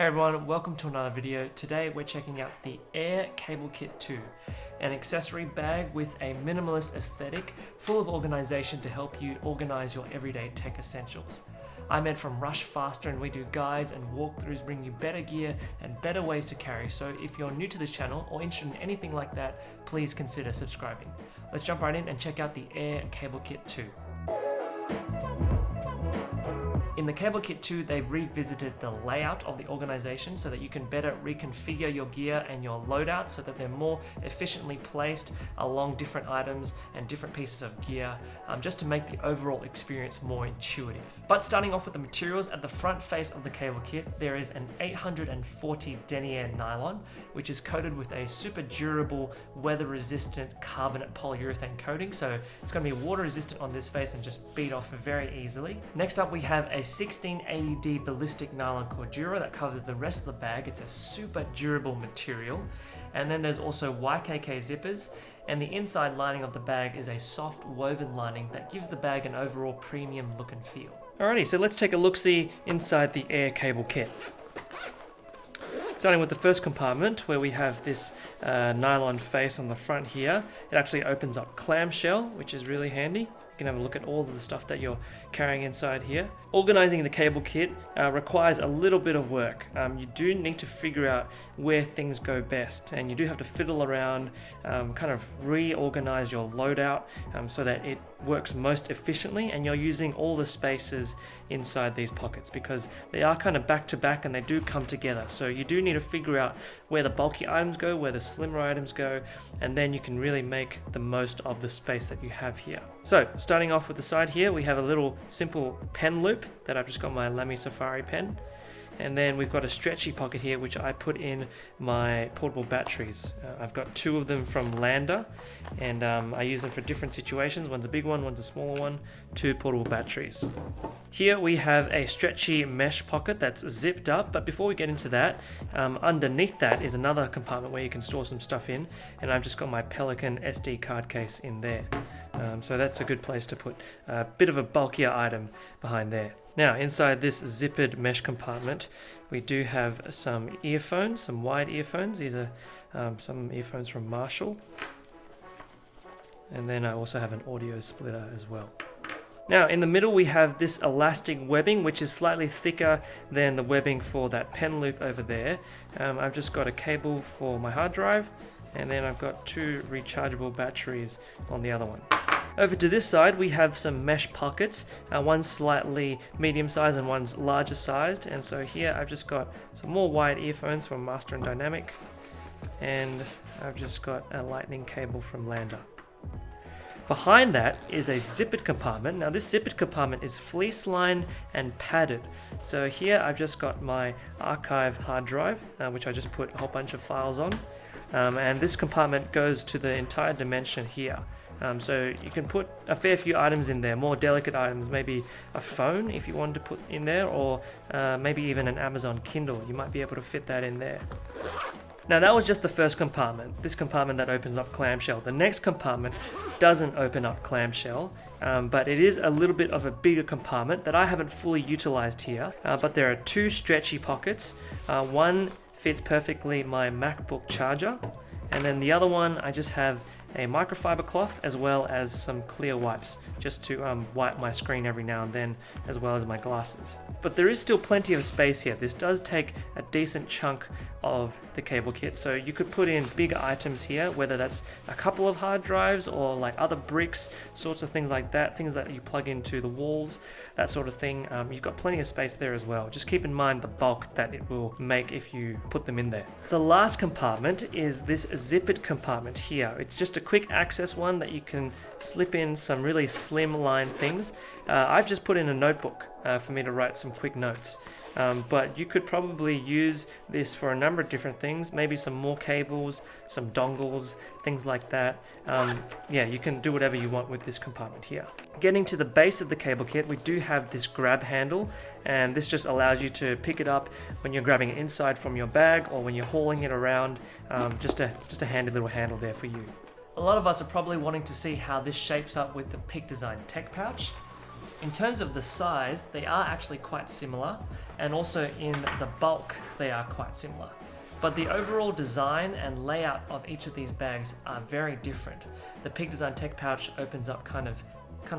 Hey everyone, welcome to another video. Today we're checking out the Air Cable Kit 2, an accessory bag with a minimalist aesthetic full of organization to help you organize your everyday tech essentials. I'm Ed from Rushfaster and we do guides and walkthroughs bring you better gear and better ways to carry. So if you're new to this channel or interested in anything like that, please consider subscribing. Let's jump right in and check out the Air Cable Kit 2. In the Cable Kit 2, they've revisited the layout of the organization so that you can better reconfigure your gear and your loadouts so that they're more efficiently placed along different items and different pieces of gear, just to make the overall experience more intuitive. But starting off with the materials, at the front face of the Cable Kit, there is an 840 denier nylon, which is coated with a super durable, weather-resistant carbonate polyurethane coating, so it's going to be water resistant on this face and just bead off very easily. Next up, we have a 1680D ballistic nylon cordura that covers the rest of the bag. It's a super durable material. And then there's also YKK zippers, and the inside lining of the bag is a soft woven lining that gives the bag an overall premium look and feel. Alrighty, so let's take a look-see inside the Air Cable Kit. Starting with the first compartment, where we have this nylon face on the front here. It actually opens up clamshell, which is really handy. You can have a look at all of the stuff that you're carrying inside here. Organizing the cable kit requires a little bit of work. You do need to figure out where things go best, and you do have to fiddle around, kind of reorganize your loadout so that it works most efficiently, and you're using all the spaces inside these pockets because they are kind of back to back and they do come together. So you do need to figure out where the bulky items go, where the slimmer items go, and then you can really make the most of the space that you have here. So starting off with the side here, we have a little simple pen loop that I've just got my Lamy Safari pen. And then we've got a stretchy pocket here which I put in my portable batteries. I've got two of them from Lander, and I use them for different situations. One's a big one, one's a smaller one, two portable batteries. Here we have a stretchy mesh pocket that's zipped up, but before we get into that, underneath that is another compartment where you can store some stuff in, and I've just got my Pelican SD card case in there. So that's a good place to put a bit of a bulkier item behind there. Now, inside this zippered mesh compartment, we do have some earphones, some wide earphones. These are some earphones from Marshall. And then I also have an audio splitter as well. Now, in the middle, we have this elastic webbing, which is slightly thicker than the webbing for that pen loop over there. I've just got a cable for my hard drive, and then I've got two rechargeable batteries on the other one. Over to this side, we have some mesh pockets. One's slightly medium sized and one's larger sized. And so here I've just got some more wide earphones from Master and Dynamic. And I've just got a lightning cable from Lander. Behind that is a zippered compartment. Now this zippered compartment is fleece lined and padded. So here I've just got my archive hard drive, which I just put a whole bunch of files on. And this compartment goes to the entire dimension here. So you can put a fair few items in there, more delicate items, maybe a phone if you wanted to put in there, or maybe even an Amazon Kindle. You might be able to fit that in there. Now that was just the first compartment, this compartment that opens up clamshell. The next compartment doesn't open up clamshell, but it is a little bit of a bigger compartment that I haven't fully utilized here. But there are two stretchy pockets. One fits perfectly my MacBook charger, and then the other one I just have a microfiber cloth as well as some clear wipes just to wipe my screen every now and then, as well as my glasses. But there is still plenty of space here. This does take a decent chunk of the cable kit, so you could put in bigger items here, whether that's a couple of hard drives or like other bricks, sorts of things like that, things that you plug into the walls, that sort of thing. You've got plenty of space there as well. Just keep in mind the bulk that it will make if you put them in there. The last compartment is this zippered compartment here. It's just a quick access one that you can slip in some really slim line things. I've just put in a notebook for me to write some quick notes. But you could probably use this for a number of different things, maybe some more cables, some dongles, things like that. Yeah, you can do whatever you want with this compartment here. Getting to the base of the cable kit, we do have this grab handle, and this just allows you to pick it up when you're grabbing it inside from your bag or when you're hauling it around. Just a handy little handle there for you. A lot of us are probably wanting to see how this shapes up with the Peak Design Tech Pouch. In terms of the size, they are actually quite similar, and also in the bulk, they are quite similar. But the overall design and layout of each of these bags are very different. The Peak Design Tech Pouch opens up kind of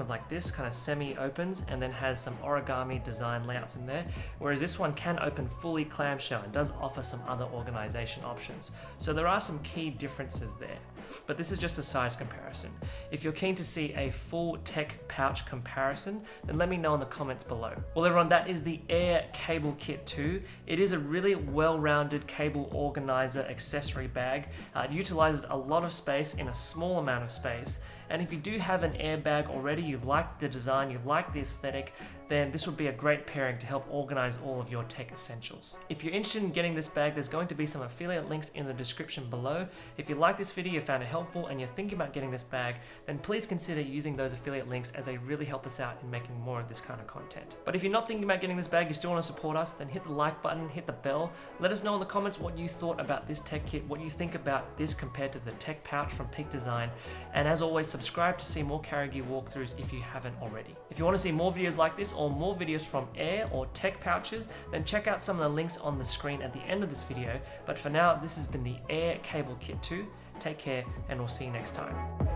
like this, kind of semi-opens, and then has some origami design layouts in there, whereas this one can open fully clamshell and does offer some other organization options. So there are some key differences there, but this is just a size comparison. If you're keen to see a full tech pouch comparison, then let me know in the comments below. Well everyone, that is the Air Cable Kit 2. It is a really well-rounded cable organizer accessory bag. It utilizes a lot of space in a small amount of space. And if you do have an Air bag already, you like the design, you like the aesthetic, then this would be a great pairing to help organize all of your tech essentials. If you're interested in getting this bag, there's going to be some affiliate links in the description below. If you like this video, you found it helpful, and you're thinking about getting this bag, then please consider using those affiliate links, as they really help us out in making more of this kind of content. But if you're not thinking about getting this bag, you still want to support us, then hit the like button, hit the bell. Let us know in the comments what you thought about this tech kit, what you think about this compared to the tech pouch from Peak Design. And as always, subscribe to see more carry gear walkthroughs if you haven't already. If you want to see more videos like this, or more videos from Air or tech pouches, then check out some of the links on the screen at the end of this video. But for now, this has been the Air Cable Kit 2. Take care, and we'll see you next time.